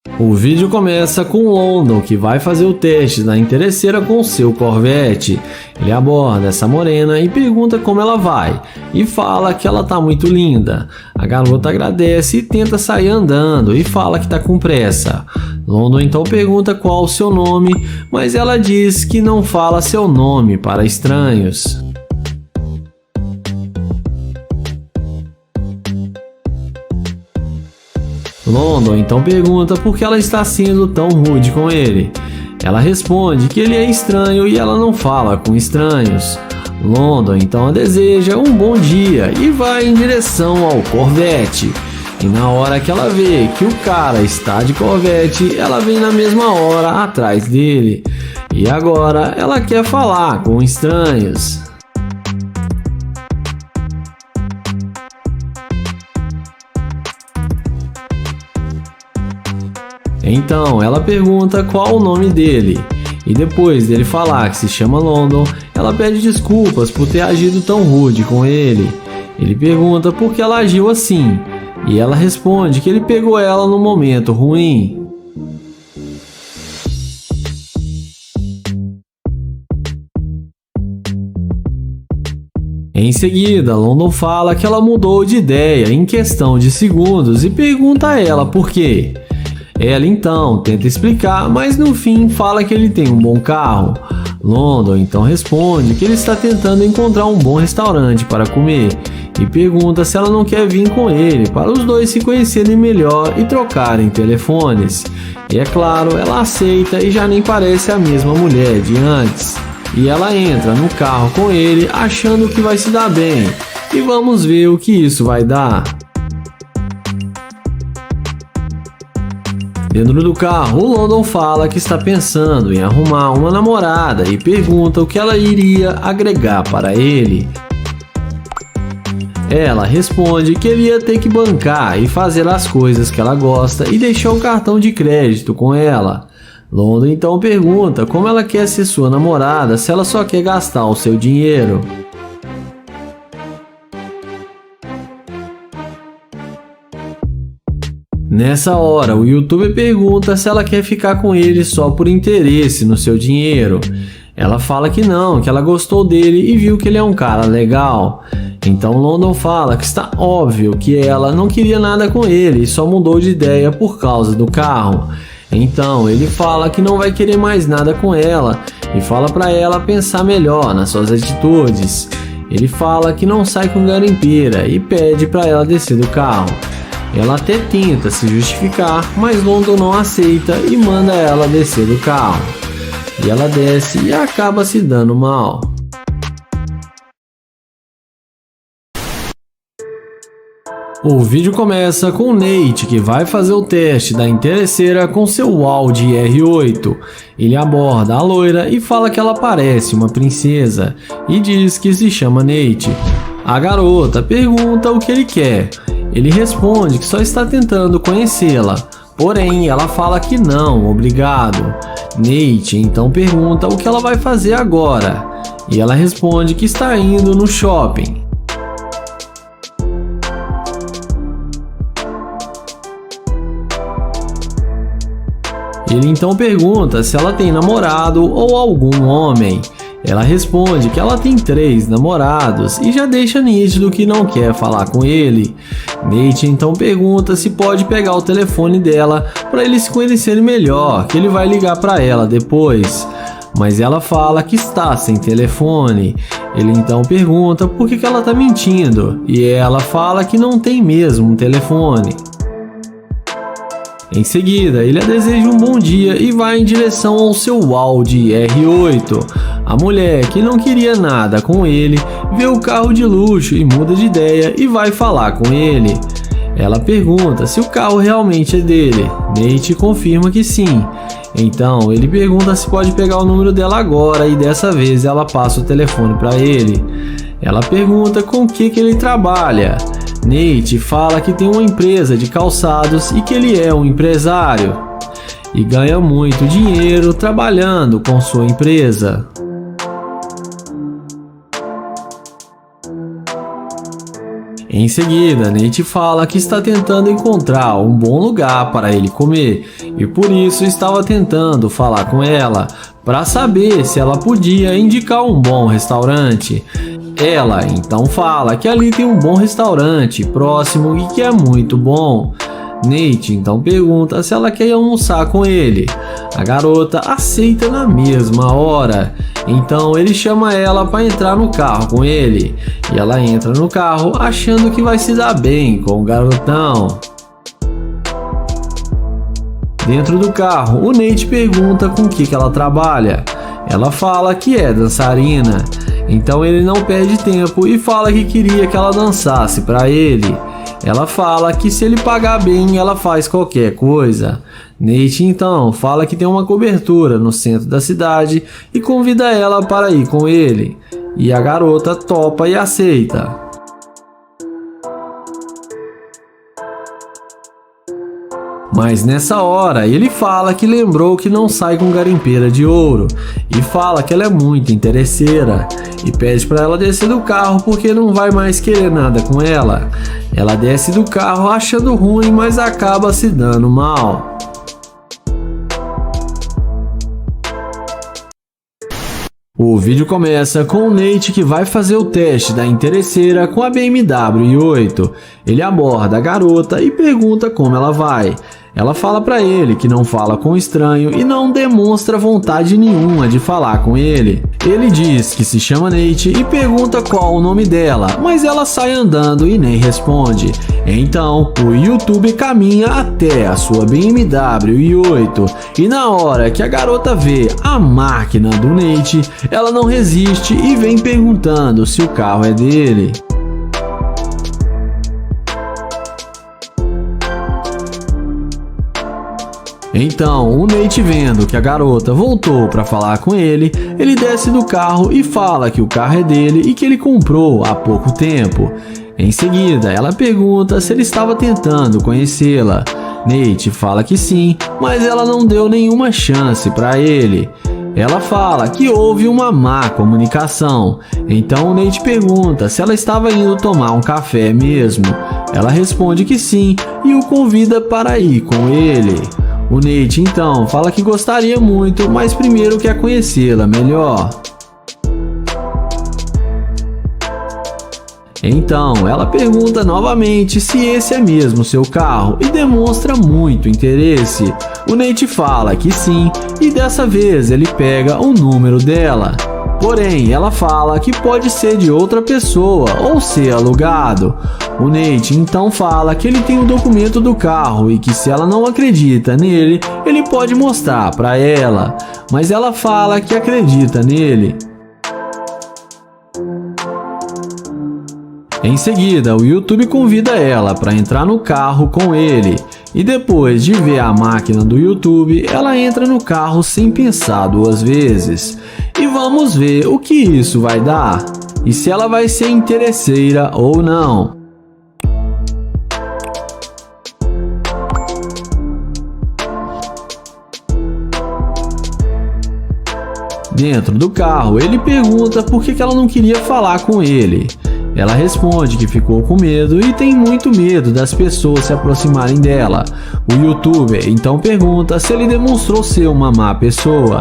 O vídeo começa com London, que vai fazer o teste da interesseira com seu Corvette. Ele aborda essa morena e pergunta como ela vai, e fala que ela tá muito linda. A garota agradece e tenta sair andando e fala que tá com pressa. London então pergunta qual o seu nome, mas ela diz que não fala seu nome para estranhos. London então pergunta por que ela está sendo tão rude com ele. Ela responde que ele é estranho e ela não fala com estranhos. London então a deseja um bom dia e vai em direção ao Corvette. E na hora que ela vê que o cara está de Corvette, ela vem na mesma hora atrás dele. E agora ela quer falar com estranhos. Então ela pergunta qual o nome dele, e depois dele falar que se chama London, ela pede desculpas por ter agido tão rude com ele. Ele pergunta por que ela agiu assim, e ela responde que ele pegou ela no momento ruim. Em seguida, London fala que ela mudou de ideia em questão de segundos e pergunta a ela por quê. Ela então tenta explicar, mas no fim fala que ele tem um bom carro. London então responde que ele está tentando encontrar um bom restaurante para comer e pergunta se ela não quer vir com ele para os dois se conhecerem melhor e trocarem telefones. E é claro, ela aceita e já nem parece a mesma mulher de antes. E ela entra no carro com ele achando que vai se dar bem. E vamos ver o que isso vai dar. Dentro do carro, o London fala que está pensando em arrumar uma namorada e pergunta o que ela iria agregar para ele. Ela responde que ele ia ter que bancar e fazer as coisas que ela gosta e deixar o cartão de crédito com ela. London então pergunta como ela quer ser sua namorada se ela só quer gastar o seu dinheiro. Nessa hora, o youtuber pergunta se ela quer ficar com ele só por interesse no seu dinheiro. Ela fala que não, que ela gostou dele e viu que ele é um cara legal. Então London fala que está óbvio que ela não queria nada com ele e só mudou de ideia por causa do carro. Então ele fala que não vai querer mais nada com ela e fala para ela pensar melhor nas suas atitudes. Ele fala que não sai com garimpeira e pede para ela descer do carro. Ela até tenta se justificar, mas London não aceita e manda ela descer do carro. E ela desce e acaba se dando mal. O vídeo começa com Nate, que vai fazer o teste da interesseira com seu Audi R8. Ele aborda a loira e fala que ela parece uma princesa e diz que se chama Nate. A garota pergunta o que ele quer. Ele responde que só está tentando conhecê-la, porém ela fala que não, obrigado. Nate então pergunta o que ela vai fazer agora, e ela responde que está indo no shopping. Ele então pergunta se ela tem namorado ou algum homem. Ela responde que ela tem 3 namorados e já deixa nítido que não quer falar com ele. Nate então pergunta se pode pegar o telefone dela para eles se conhecerem melhor, que ele vai ligar para ela depois. Mas ela fala que está sem telefone. Ele então pergunta por que ela está mentindo e ela fala que não tem mesmo um telefone. Em seguida, ele a deseja um bom dia e vai em direção ao seu Audi R8. A mulher, que não queria nada com ele, vê o carro de luxo e muda de ideia e vai falar com ele. Ela pergunta se o carro realmente é dele. Nate confirma que sim. Então ele pergunta se pode pegar o número dela agora e dessa vez ela passa o telefone para ele. Ela pergunta com o que ele trabalha. Nate fala que tem uma empresa de calçados e que ele é um empresário e ganha muito dinheiro trabalhando com sua empresa. Em seguida, Nate fala que está tentando encontrar um bom lugar para ele comer e por isso estava tentando falar com ela para saber se ela podia indicar um bom restaurante. Ela então fala que ali tem um bom restaurante próximo e que é muito bom. Nate então pergunta se ela quer ir almoçar com ele. A garota aceita na mesma hora. Então ele chama ela para entrar no carro com ele. E ela entra no carro achando que vai se dar bem com o garotão. Dentro do carro, o Nate pergunta com o que ela trabalha. Ela fala que é dançarina. Então ele não perde tempo e fala que queria que ela dançasse para ele. Ela fala que se ele pagar bem, ela faz qualquer coisa. Nate então fala que tem uma cobertura no centro da cidade e convida ela para ir com ele. E a garota topa e aceita. Mas nessa hora ele fala que lembrou que não sai com garimpeira de ouro e fala que ela é muito interesseira e pede para ela descer do carro porque não vai mais querer nada com ela. Ela desce do carro achando ruim, mas acaba se dando mal. O vídeo começa com o Nate que vai fazer o teste da interesseira com a BMW i8. Ele aborda a garota e pergunta como ela vai. Ela fala para ele que não fala com estranho e não demonstra vontade nenhuma de falar com ele. Ele diz que se chama Nate e pergunta qual o nome dela, mas ela sai andando e nem responde. Então, o YouTube caminha até a sua BMW i8 e na hora que a garota vê a máquina do Nate, ela não resiste e vem perguntando se o carro é dele. Então, o Nate vendo que a garota voltou para falar com ele, ele desce do carro e fala que o carro é dele e que ele comprou há pouco tempo. Em seguida, ela pergunta se ele estava tentando conhecê-la. Nate fala que sim, mas ela não deu nenhuma chance para ele. Ela fala que houve uma má comunicação. Então o Nate pergunta se ela estava indo tomar um café mesmo. Ela responde que sim e o convida para ir com ele. O Nate então fala que gostaria muito, mas primeiro quer conhecê-la melhor. Então ela pergunta novamente se esse é mesmo seu carro e demonstra muito interesse. O Nate fala que sim e dessa vez ele pega o número dela. Porém, ela fala que pode ser de outra pessoa ou ser alugado. O Nate então fala que ele tem o documento do carro e que se ela não acredita nele, ele pode mostrar para ela. Mas ela fala que acredita nele. Em seguida, o YouTube convida ela para entrar no carro com ele. E depois de ver a máquina do YouTube, ela entra no carro sem pensar duas vezes. E vamos ver o que isso vai dar. E se ela vai ser interesseira ou não. Dentro do carro, ele pergunta por que ela não queria falar com ele. Ela responde que ficou com medo e tem muito medo das pessoas se aproximarem dela. O YouTuber então pergunta se ele demonstrou ser uma má pessoa.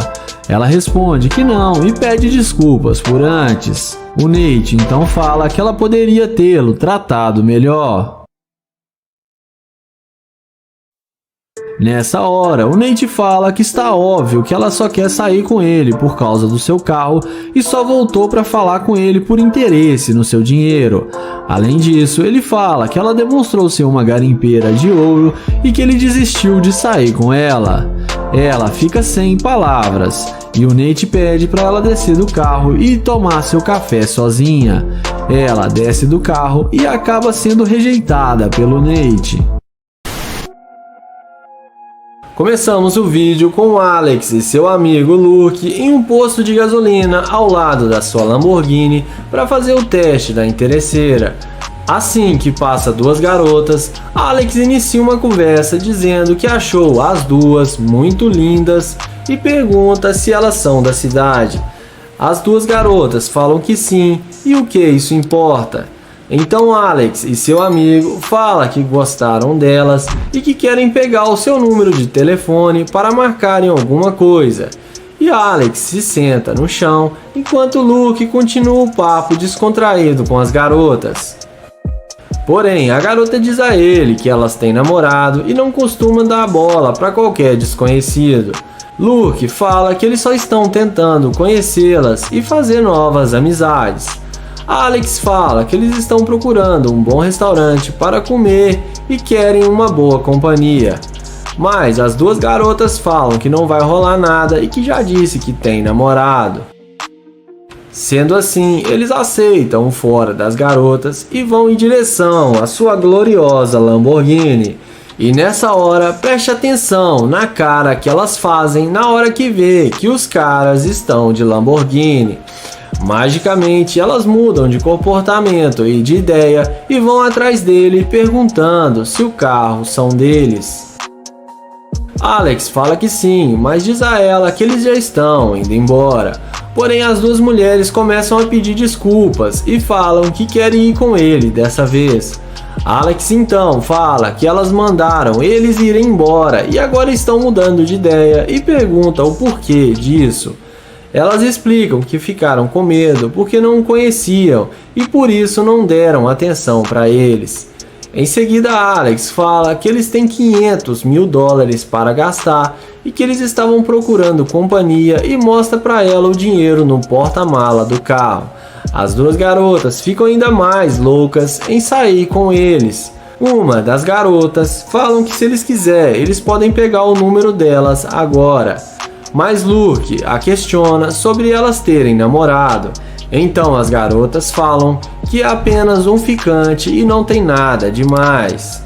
Ela responde que não e pede desculpas por antes. O Nate então fala que ela poderia tê-lo tratado melhor. Nessa hora, o Nate fala que está óbvio que ela só quer sair com ele por causa do seu carro e só voltou para falar com ele por interesse no seu dinheiro. Além disso, ele fala que ela demonstrou ser uma garimpeira de ouro e que ele desistiu de sair com ela. Ela fica sem palavras e o Nate pede para ela descer do carro e tomar seu café sozinha. Ela desce do carro e acaba sendo rejeitada pelo Nate. Começamos o vídeo com Alex e seu amigo Luke em um posto de gasolina ao lado da sua Lamborghini para fazer o teste da interesseira. Assim que passa duas garotas, Alex inicia uma conversa dizendo que achou as duas muito lindas e pergunta se elas são da cidade. As duas garotas falam que sim e o que isso importa. Então Alex e seu amigo falam que gostaram delas e que querem pegar o seu número de telefone para marcarem alguma coisa. E Alex se senta no chão enquanto Luke continua o papo descontraído com as garotas. Porém, a garota diz a ele que elas têm namorado e não costumam dar bola para qualquer desconhecido. Luke fala que eles só estão tentando conhecê-las e fazer novas amizades. Alex fala que eles estão procurando um bom restaurante para comer e querem uma boa companhia. Mas as duas garotas falam que não vai rolar nada e que já disse que tem namorado. Sendo assim, eles aceitam o fora das garotas e vão em direção à sua gloriosa Lamborghini. E nessa hora, preste atenção na cara que elas fazem na hora que vê que os caras estão de Lamborghini. Magicamente, elas mudam de comportamento e de ideia e vão atrás dele perguntando se o carro são deles. Alex fala que sim, mas diz a ela que eles já estão indo embora. Porém, as duas mulheres começam a pedir desculpas e falam que querem ir com ele dessa vez. Alex então fala que elas mandaram eles irem embora e agora estão mudando de ideia e pergunta o porquê disso. Elas explicam que ficaram com medo porque não o conheciam e por isso não deram atenção para eles. Em seguida, Alex fala que eles têm $500 mil para gastar e que eles estavam procurando companhia e mostra para ela o dinheiro no porta-mala do carro. As duas garotas ficam ainda mais loucas em sair com eles. Uma das garotas falam que se eles quiserem, eles podem pegar o número delas agora. Mas Luke a questiona sobre elas terem namorado. Então as garotas falam que é apenas um ficante e não tem nada demais.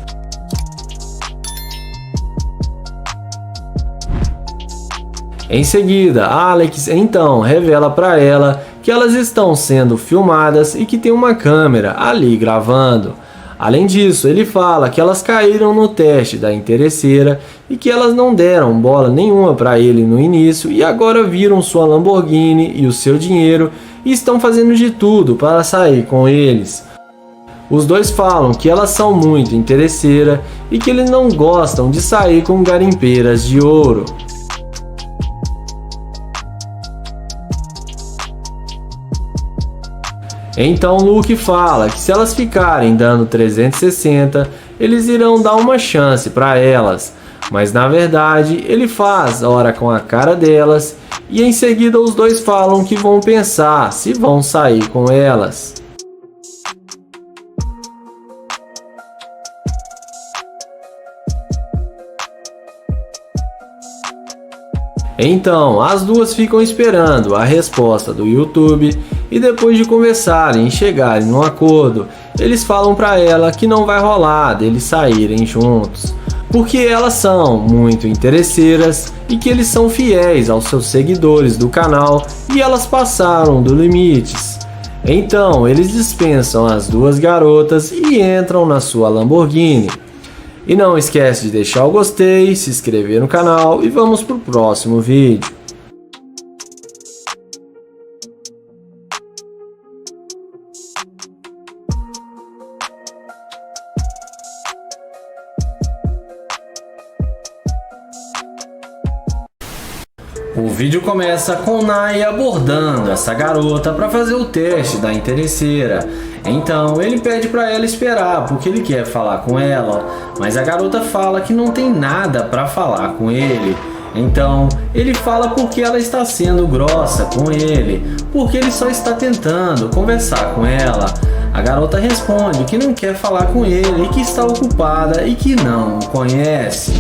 Em seguida, Alex então revela para ela que elas estão sendo filmadas e que tem uma câmera ali gravando. Além disso, ele fala que elas caíram no teste da interesseira e que elas não deram bola nenhuma para ele no início e agora viram sua Lamborghini e o seu dinheiro e estão fazendo de tudo para sair com eles. Os dois falam que elas são muito interesseiras e que eles não gostam de sair com garimpeiras de ouro. Então Luke fala que se elas ficarem dando 360, eles irão dar uma chance para elas, mas na verdade ele faz hora com a cara delas e em seguida os dois falam que vão pensar se vão sair com elas. Então, as duas ficam esperando a resposta do YouTube e depois de conversarem e chegarem num acordo, eles falam para ela que não vai rolar deles saírem juntos, porque elas são muito interesseiras e que eles são fiéis aos seus seguidores do canal e elas passaram dos limites. Então, eles dispensam as duas garotas e entram na sua Lamborghini. E não esquece de deixar o gostei, se inscrever no canal e vamos pro próximo vídeo. O vídeo começa com Nai abordando essa garota para fazer o teste da interesseira. Então ele pede para ela esperar porque ele quer falar com ela, mas a garota fala que não tem nada para falar com ele. Então ele fala porque ela está sendo grossa com ele, porque ele só está tentando conversar com ela. A garota responde que não quer falar com ele e que está ocupada e que não o conhece.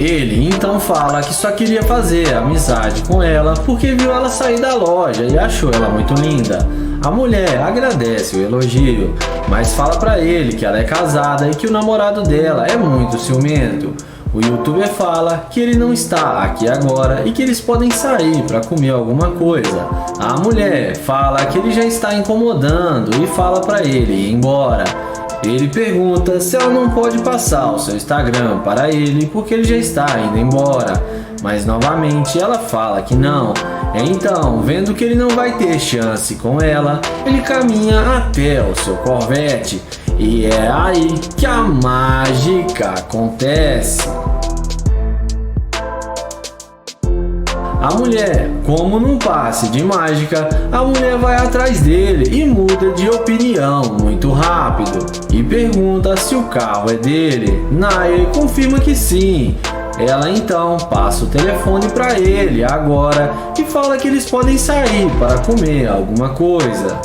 Ele então fala que só queria fazer amizade com ela porque viu ela sair da loja e achou ela muito linda. A mulher agradece o elogio, mas fala pra ele que ela é casada e que o namorado dela é muito ciumento. O youtuber fala que ele não está aqui agora e que eles podem sair para comer alguma coisa. A mulher fala que ele já está incomodando e fala pra ele ir embora. Ele pergunta se ela não pode passar o seu Instagram para ele porque ele já está indo embora. mas novamente ela fala que não. Então, vendo que ele não vai ter chance com ela, ele caminha até o seu Corvette e é aí que a mágica acontece. A mulher, como num passe de mágica, a mulher vai atrás dele e muda de opinião muito rápido e pergunta se o carro é dele. Nair confirma que sim. Ela então passa o telefone para ele agora e fala que eles podem sair para comer alguma coisa.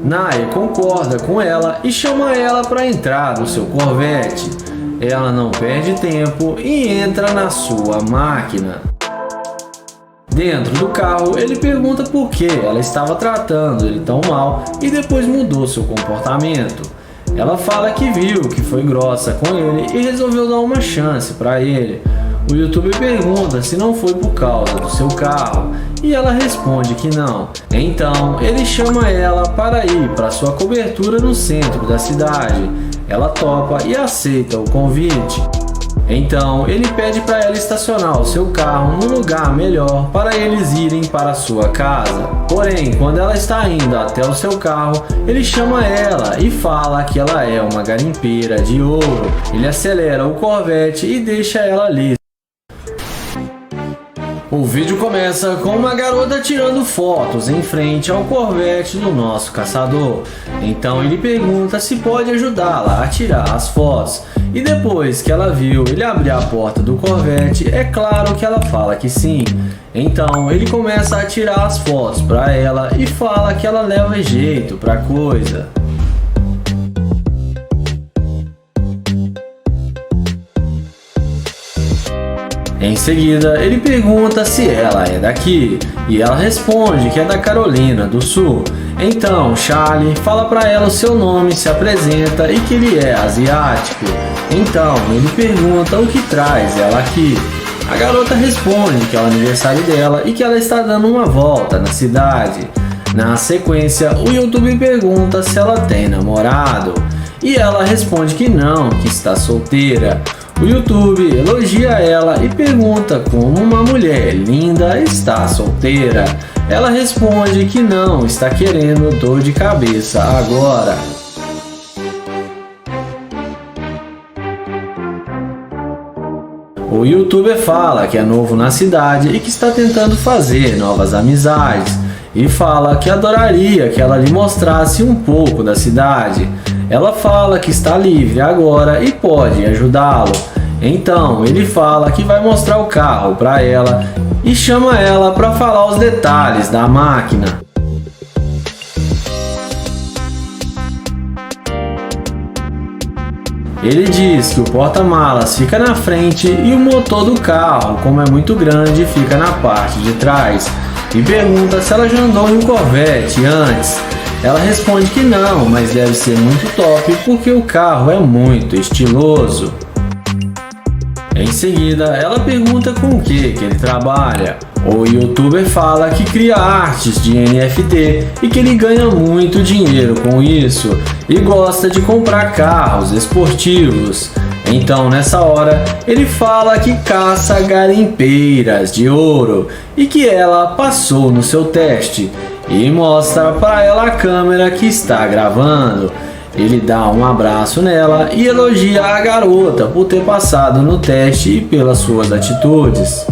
Nair concorda com ela e chama ela para entrar no seu Corvette. Ela não perde tempo e entra na sua máquina. Dentro do carro, ele pergunta por que ela estava tratando ele tão mal e depois mudou seu comportamento. Ela fala que viu que foi grossa com ele e resolveu dar uma chance para ele. O YouTuber pergunta se não foi por causa do seu carro e ela responde que não. Então ele chama ela para ir para sua cobertura no centro da cidade. Ela topa e aceita o convite. Então ele pede para ela estacionar o seu carro num lugar melhor para eles irem para sua casa. Porém, quando ela está indo até o seu carro, ele chama ela e fala que ela é uma garimpeira de ouro. Ele acelera o Corvette e deixa ela ali. O vídeo começa com uma garota tirando fotos em frente ao Corvette do nosso caçador. Então ele pergunta se pode ajudá-la a tirar as fotos. E depois que ela viu ele abrir a porta do Corvette, é claro que ela fala que sim. Então ele começa a tirar as fotos para ela e fala que ela leva jeito pra coisa. Em seguida, ele pergunta se ela é daqui, e ela responde que é da Carolina do Sul. Então, Charlie fala para ela o seu nome, se apresenta e que ele é asiático. Então, ele pergunta o que traz ela aqui. A garota responde que é o aniversário dela e que ela está dando uma volta na cidade. Na sequência, o YouTube pergunta se ela tem namorado, e ela responde que não, que está solteira. O YouTube elogia ela e pergunta como uma mulher linda está solteira. Ela responde que não está querendo dor de cabeça agora. O YouTuber fala que é novo na cidade e que está tentando fazer novas amizades. E fala que adoraria que ela lhe mostrasse um pouco da cidade. Ela fala que está livre agora e pode ajudá-lo. Então ele fala que vai mostrar o carro para ela e chama ela para falar os detalhes da máquina. Ele diz que o porta-malas fica na frente e o motor do carro, como é muito grande, fica na parte de trás. E pergunta se ela já andou em um Corvette antes. Ela responde que não, mas deve ser muito top porque o carro é muito estiloso. Em seguida, ela pergunta com o que ele trabalha. O YouTuber fala que cria artes de NFT e que ele ganha muito dinheiro com isso e gosta de comprar carros esportivos. Então, nessa hora, ele fala que caça garimpeiras de ouro e que ela passou no seu teste e mostra para ela a câmera que está gravando. Ele dá um abraço nela e elogia a garota por ter passado no teste e pelas suas atitudes.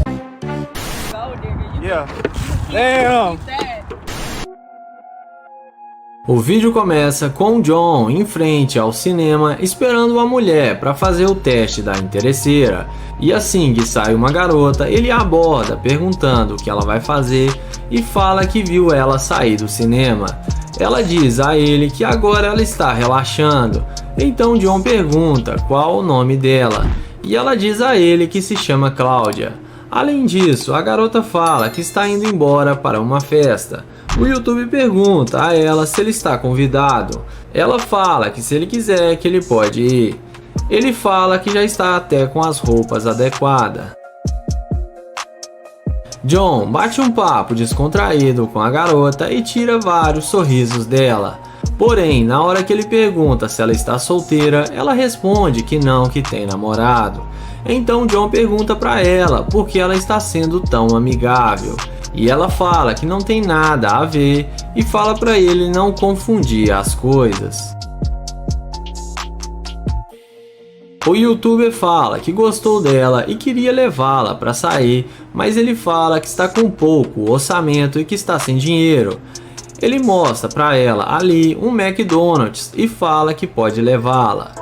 O vídeo começa com John em frente ao cinema esperando uma mulher para fazer o teste da interesseira. E assim que sai uma garota, ele aborda perguntando o que ela vai fazer e fala que viu ela sair do cinema. Ela diz a ele que agora ela está relaxando. Então John pergunta qual o nome dela e ela diz a ele que se chama Cláudia. Além disso, a garota fala que está indo embora para uma festa. O YouTube pergunta a ela se ele está convidado. Ela fala que se ele quiser que ele pode ir. Ele fala que já está até com as roupas adequadas. John bate um papo descontraído com a garota e tira vários sorrisos dela. Porém, na hora que ele pergunta se ela está solteira, ela responde que não, que tem namorado. Então John pergunta para ela por que ela está sendo tão amigável. E ela fala que não tem nada a ver e fala para ele não confundir as coisas. O youtuber fala que gostou dela e queria levá-la para sair, mas ele fala que está com pouco orçamento e que está sem dinheiro. Ele mostra para ela ali um McDonald's e fala que pode levá-la.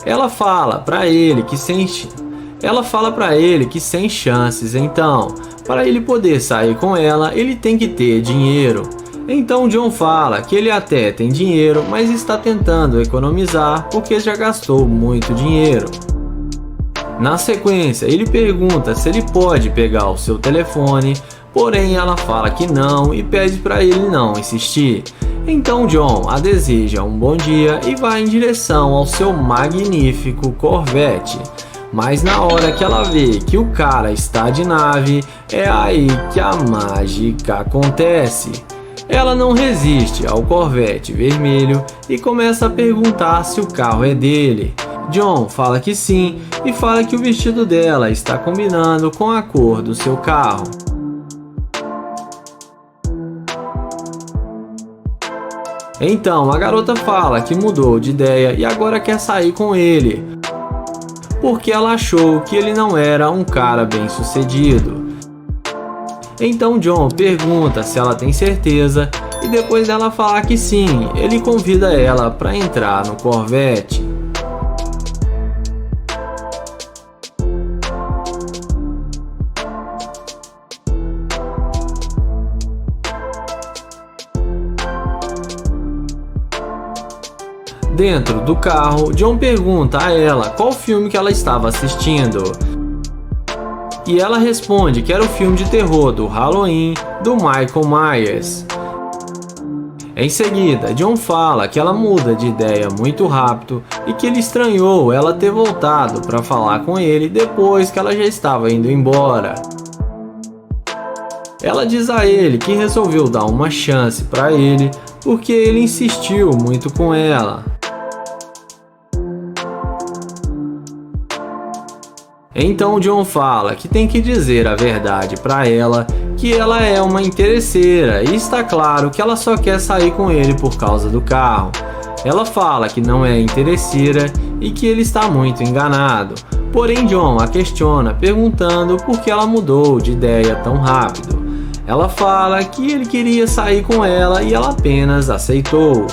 Ela fala para ele que sem chances, então, para ele poder sair com ela, ele tem que ter dinheiro. Então John fala que ele até tem dinheiro, mas está tentando economizar porque já gastou muito dinheiro. Na sequência, ele pergunta se ele pode pegar o seu telefone, porém ela fala que não e pede para ele não insistir. Então John a deseja um bom dia e vai em direção ao seu magnífico Corvette. Mas na hora que ela vê que o cara está de nave, é aí que a mágica acontece. Ela não resiste ao Corvette vermelho e começa a perguntar se o carro é dele. John fala que sim e fala que o vestido dela está combinando com a cor do seu carro. Então a garota fala que mudou de ideia e agora quer sair com ele, porque ela achou que ele não era um cara bem-sucedido. Então John pergunta se ela tem certeza e depois dela falar que sim, ele convida ela para entrar no Corvette. Dentro do carro, John pergunta a ela qual filme que ela estava assistindo. E ela responde que era o filme de terror do Halloween, do Michael Myers. Em seguida, John fala que ela muda de ideia muito rápido e que ele estranhou ela ter voltado para falar com ele depois que ela já estava indo embora. Ela diz a ele que resolveu dar uma chance para ele porque ele insistiu muito com ela. Então John fala que tem que dizer a verdade para ela, que ela é uma interesseira e está claro que ela só quer sair com ele por causa do carro. Ela fala que não é interesseira e que ele está muito enganado. Porém John a questiona perguntando por que ela mudou de ideia tão rápido. Ela fala que ele queria sair com ela e ela apenas aceitou.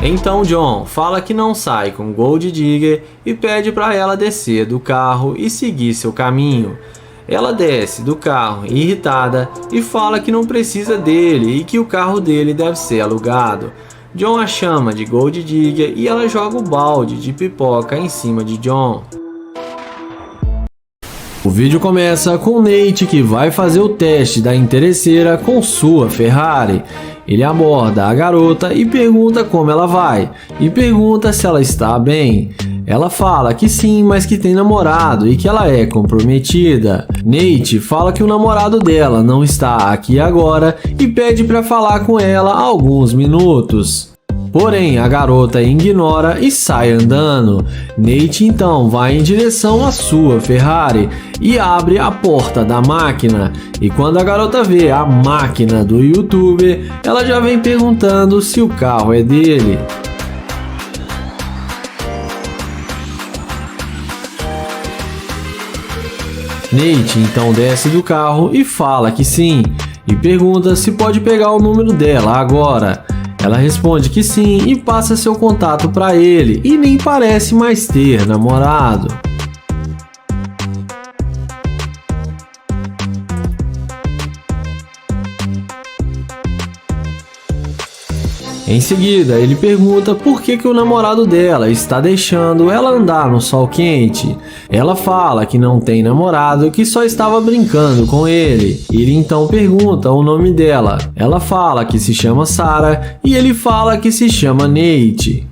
Então John fala que não sai com Gold Digger e pede para ela descer do carro e seguir seu caminho. Ela desce do carro irritada e fala que não precisa dele e que o carro dele deve ser alugado. John a chama de Gold Digger e ela joga o balde de pipoca em cima de John. O vídeo começa com Nate que vai fazer o teste da interesseira com sua Ferrari. Ele aborda a garota e pergunta como ela vai, e pergunta se ela está bem. Ela fala que sim, mas que tem namorado e que ela é comprometida. Nate fala que o namorado dela não está aqui agora e pede para falar com ela alguns minutos. Porém, a garota ignora e sai andando. Nate então vai em direção à sua Ferrari e abre a porta da máquina. E quando a garota vê a máquina do youtuber, ela já vem perguntando se o carro é dele. Nate então desce do carro e fala que sim, e pergunta se pode pegar o número dela agora. Ela responde que sim e passa seu contato para ele e nem parece mais ter namorado. Em seguida, ele pergunta por que o namorado dela está deixando ela andar no sol quente. Ela fala que não tem namorado, que só estava brincando com ele. Ele então pergunta o nome dela. Ela fala que se chama Sarah e ele fala que se chama Nate.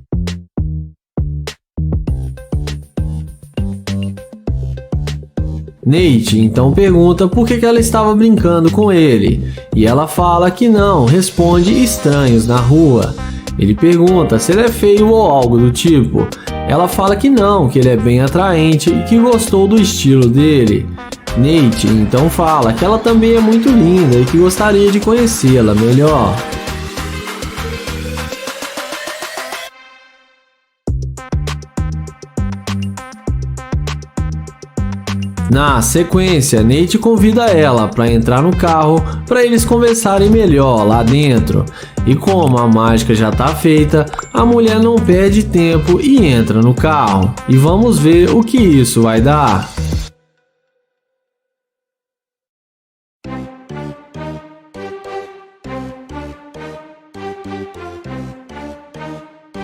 Nate então pergunta por que ela estava brincando com ele, e ela fala que não, responde estranhos na rua. Ele pergunta se ele é feio ou algo do tipo. Ela fala que não, que ele é bem atraente e que gostou do estilo dele. Nate então fala que ela também é muito linda e que gostaria de conhecê-la melhor. Na sequência, Nate convida ela para entrar no carro para eles conversarem melhor lá dentro. E como a mágica já está feita, a mulher não perde tempo e entra no carro. E vamos ver o que isso vai dar.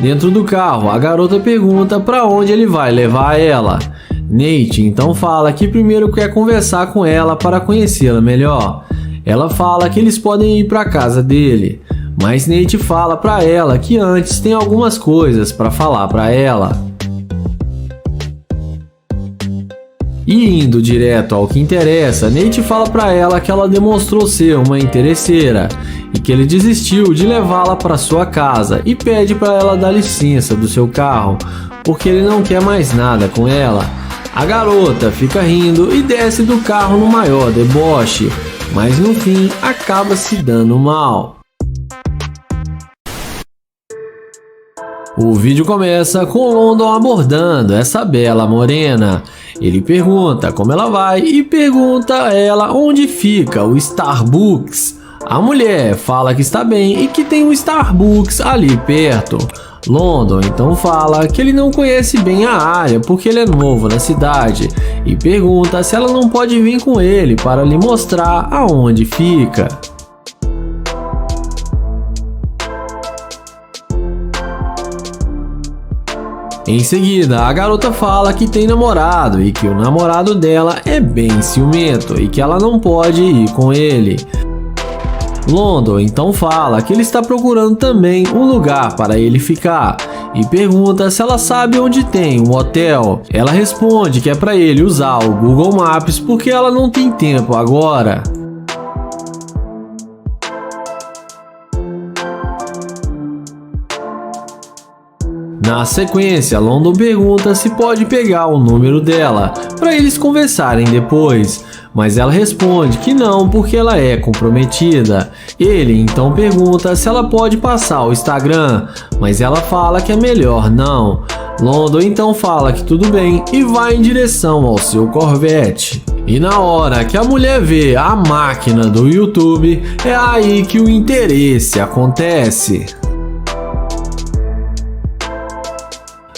Dentro do carro, a garota pergunta para onde ele vai levar ela. Nate então fala que primeiro quer conversar com ela para conhecê-la melhor. Ela fala que eles podem ir para a casa dele, mas Nate fala para ela que antes tem algumas coisas para falar para ela. E indo direto ao que interessa, Nate fala para ela que ela demonstrou ser uma interesseira e que ele desistiu de levá-la para sua casa e pede para ela dar licença do seu carro, porque ele não quer mais nada com ela. A garota fica rindo e desce do carro no maior deboche, mas no fim acaba se dando mal. O vídeo começa com London abordando essa bela morena. Ele pergunta como ela vai e pergunta a ela onde fica o Starbucks. A mulher fala que está bem e que tem um Starbucks ali perto. London então fala que ele não conhece bem a área porque ele é novo na cidade e pergunta se ela não pode vir com ele para lhe mostrar aonde fica. Em seguida, a garota fala que tem namorado e que o namorado dela é bem ciumento e que ela não pode ir com ele. London então fala que ele está procurando também um lugar para ele ficar e pergunta se ela sabe onde tem um hotel. Ela responde que é para ele usar o Google Maps porque ela não tem tempo agora. Na sequência, London pergunta se pode pegar o número dela para eles conversarem depois, mas ela responde que não porque ela é comprometida. Ele então pergunta se ela pode passar o Instagram, mas ela fala que é melhor não. London então fala que tudo bem e vai em direção ao seu Corvette. E na hora que a mulher vê a máquina do YouTube, é aí que o interesse acontece.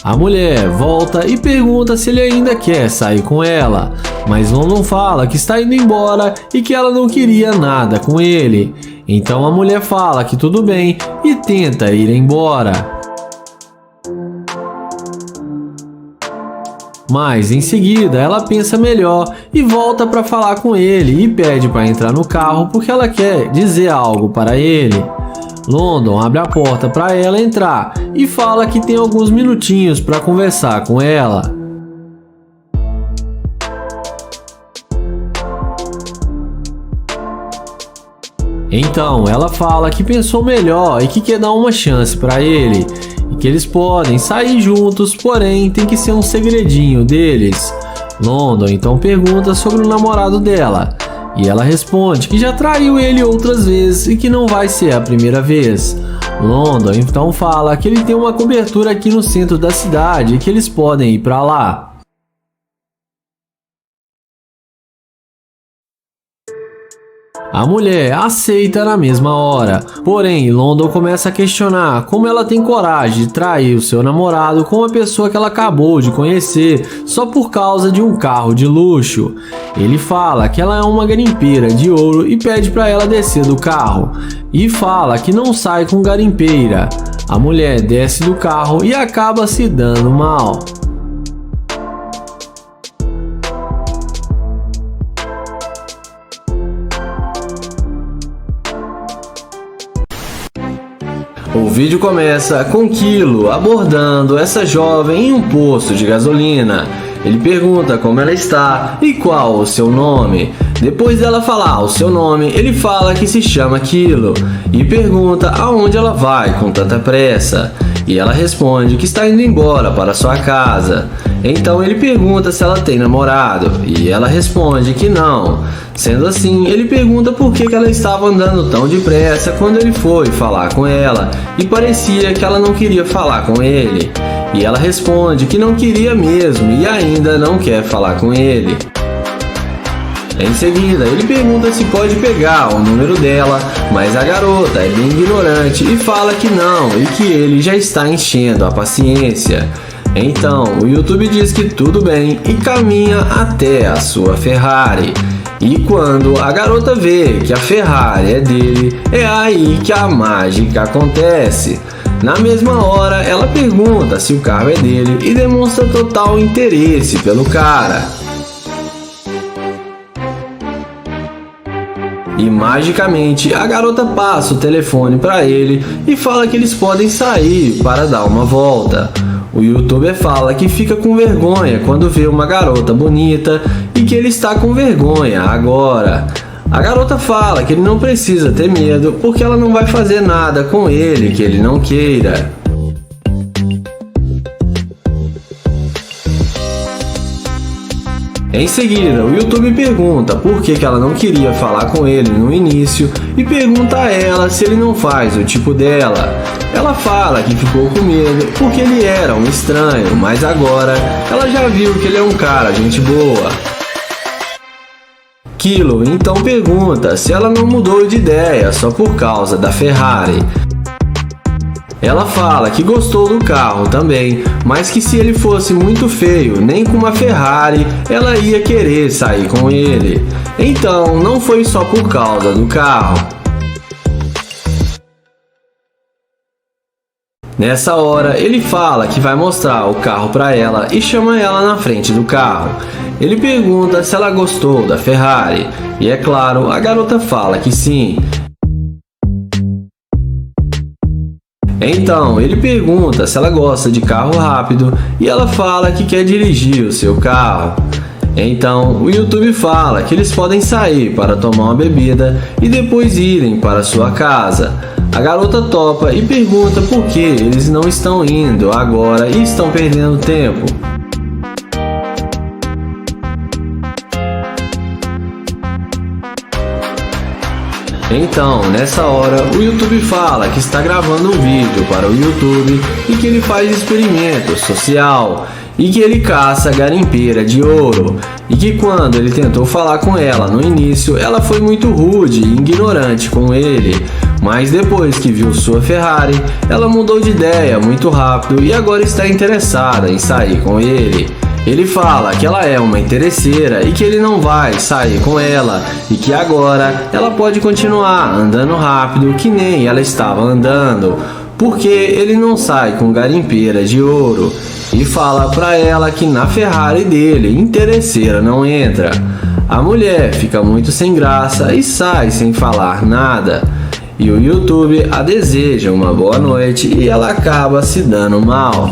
A mulher volta e pergunta se ele ainda quer sair com ela, mas London fala que está indo embora e que ela não queria nada com ele. Então a mulher fala que tudo bem e tenta ir embora. Mas em seguida ela pensa melhor e volta para falar com ele e pede para entrar no carro porque ela quer dizer algo para ele. London abre a porta para ela entrar e fala que tem alguns minutinhos para conversar com ela. Então ela fala que pensou melhor e que quer dar uma chance para ele e que eles podem sair juntos, porém tem que ser um segredinho deles. London então pergunta sobre o namorado dela. E ela responde que já traiu ele outras vezes e que não vai ser a primeira vez. London então fala que ele tem uma cobertura aqui no centro da cidade e que eles podem ir para lá. A mulher aceita na mesma hora, porém London começa a questionar como ela tem coragem de trair o seu namorado com uma pessoa que ela acabou de conhecer só por causa de um carro de luxo. Ele fala que ela é uma garimpeira de ouro e pede para ela descer do carro e fala que não sai com garimpeira. A mulher desce do carro e acaba se dando mal. O vídeo começa com Kilo abordando essa jovem em um posto de gasolina. Ele pergunta como ela está e qual o seu nome. Depois dela falar o seu nome, ele fala que se chama Kilo e pergunta aonde ela vai com tanta pressa. E ela responde que está indo embora para sua casa. Então ele pergunta se ela tem namorado e ela responde que não. Sendo assim, ele pergunta por que ela estava andando tão depressa quando ele foi falar com ela e parecia que ela não queria falar com ele. E ela responde que não queria mesmo e ainda não quer falar com ele. Em seguida, ele pergunta se pode pegar o número dela, mas a garota é bem ignorante e fala que não e que ele já está enchendo a paciência. Então, o YouTube diz que tudo bem e caminha até a sua Ferrari. E quando a garota vê que a Ferrari é dele, é aí que a mágica acontece. Na mesma hora, ela pergunta se o carro é dele e demonstra total interesse pelo cara. E magicamente a garota passa o telefone para ele e fala que eles podem sair para dar uma volta. O youtuber fala que fica com vergonha quando vê uma garota bonita e que ele está com vergonha agora. A garota fala que ele não precisa ter medo porque ela não vai fazer nada com ele que ele não queira. Em seguida, o YouTube pergunta por que ela não queria falar com ele no início e pergunta a ela se ele não faz o tipo dela. Ela fala que ficou com medo porque ele era um estranho, mas agora ela já viu que ele é um cara gente boa. Kilo então pergunta se ela não mudou de ideia só por causa da Ferrari. Ela fala que gostou do carro também, mas que se ele fosse muito feio, nem com uma Ferrari, ela ia querer sair com ele. Então, não foi só por causa do carro. Nessa hora, ele fala que vai mostrar o carro para ela e chama ela na frente do carro. Ele pergunta se ela gostou da Ferrari, e é claro, a garota fala que sim. Então, ele pergunta se ela gosta de carro rápido e ela fala que quer dirigir o seu carro. Então, o YouTube fala que eles podem sair para tomar uma bebida e depois irem para sua casa. A garota topa e pergunta por que eles não estão indo agora e estão perdendo tempo. Então, nessa hora, o YouTube fala que está gravando um vídeo para o YouTube e que ele faz experimento social e que ele caça garimpeira de ouro e que quando ele tentou falar com ela no início, ela foi muito rude e ignorante com ele, mas depois que viu sua Ferrari, ela mudou de ideia muito rápido e agora está interessada em sair com ele. Ele fala que ela é uma interesseira e que ele não vai sair com ela e que agora ela pode continuar andando rápido que nem ela estava andando, porque ele não sai com garimpeira de ouro. E fala pra ela que na Ferrari dele, interesseira não entra. A mulher fica muito sem graça e sai sem falar nada. E o YouTube a deseja uma boa noite e ela acaba se dando mal.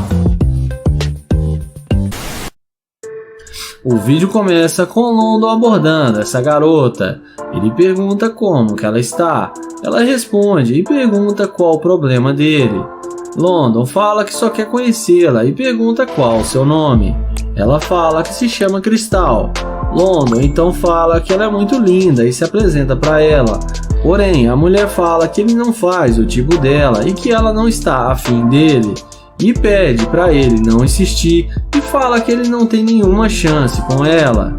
O vídeo começa com London abordando essa garota. Ele pergunta como que ela está. Ela responde e pergunta qual o problema dele. London fala que só quer conhecê-la e pergunta qual o seu nome. Ela fala que se chama Cristal. London então fala que ela é muito linda e se apresenta para ela. Porém, a mulher fala que ele não faz o tipo dela e que ela não está afim dele. E pede para ele não insistir e fala que ele não tem nenhuma chance com ela.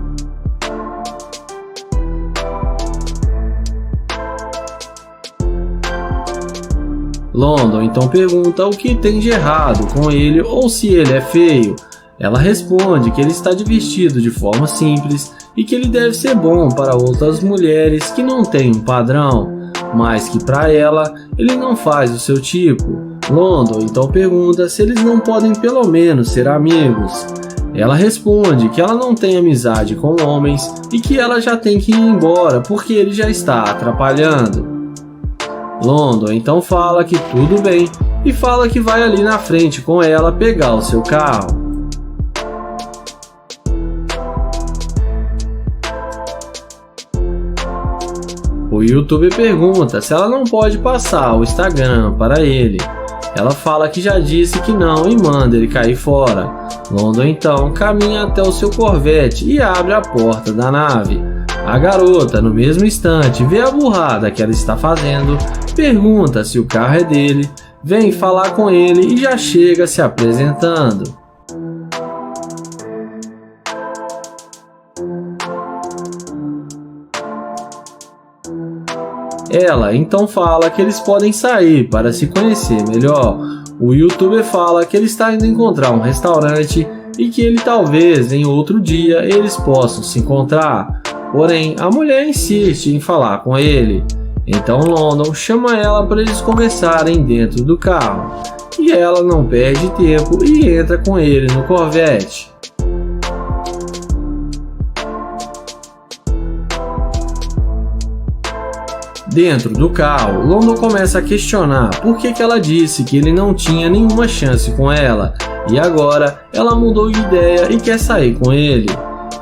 London então pergunta o que tem de errado com ele ou se ele é feio. Ela responde que ele está vestido de forma simples e que ele deve ser bom para outras mulheres que não têm um padrão, mas que para ela ele não faz o seu tipo. London então pergunta se eles não podem pelo menos ser amigos. Ela responde que ela não tem amizade com homens e que ela já tem que ir embora porque ele já está atrapalhando. London então fala que tudo bem e fala que vai ali na frente com ela pegar o seu carro. O YouTuber pergunta se ela não pode passar o Instagram para ele. Ela fala que já disse que não e manda ele cair fora. London então caminha até o seu Corvette e abre a porta da nave. A garota, no mesmo instante, vê a burrada que ela está fazendo, pergunta se o carro é dele, vem falar com ele e já chega se apresentando. Ela então fala que eles podem sair para se conhecer melhor. O YouTuber fala que ele está indo encontrar um restaurante e que ele talvez em outro dia eles possam se encontrar. Porém, a mulher insiste em falar com ele. Então London chama ela para eles conversarem dentro do carro. E ela não perde tempo e entra com ele no Corvette. Dentro do carro, London começa a questionar por que ela disse que ele não tinha nenhuma chance com ela, e agora ela mudou de ideia e quer sair com ele.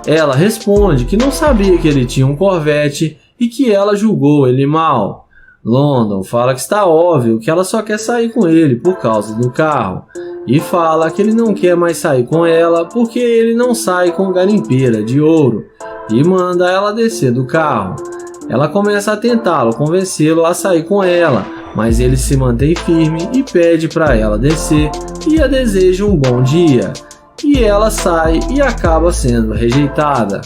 Ela responde que não sabia que ele tinha um Corvette e que ela julgou ele mal. London fala que está óbvio que ela só quer sair com ele por causa do carro, e fala que ele não quer mais sair com ela porque ele não sai com garimpeira de ouro, e manda ela descer do carro. Ela começa a tentá-lo, convencê-lo a sair com ela, mas ele se mantém firme e pede para ela descer e a deseja um bom dia. E ela sai e acaba sendo rejeitada.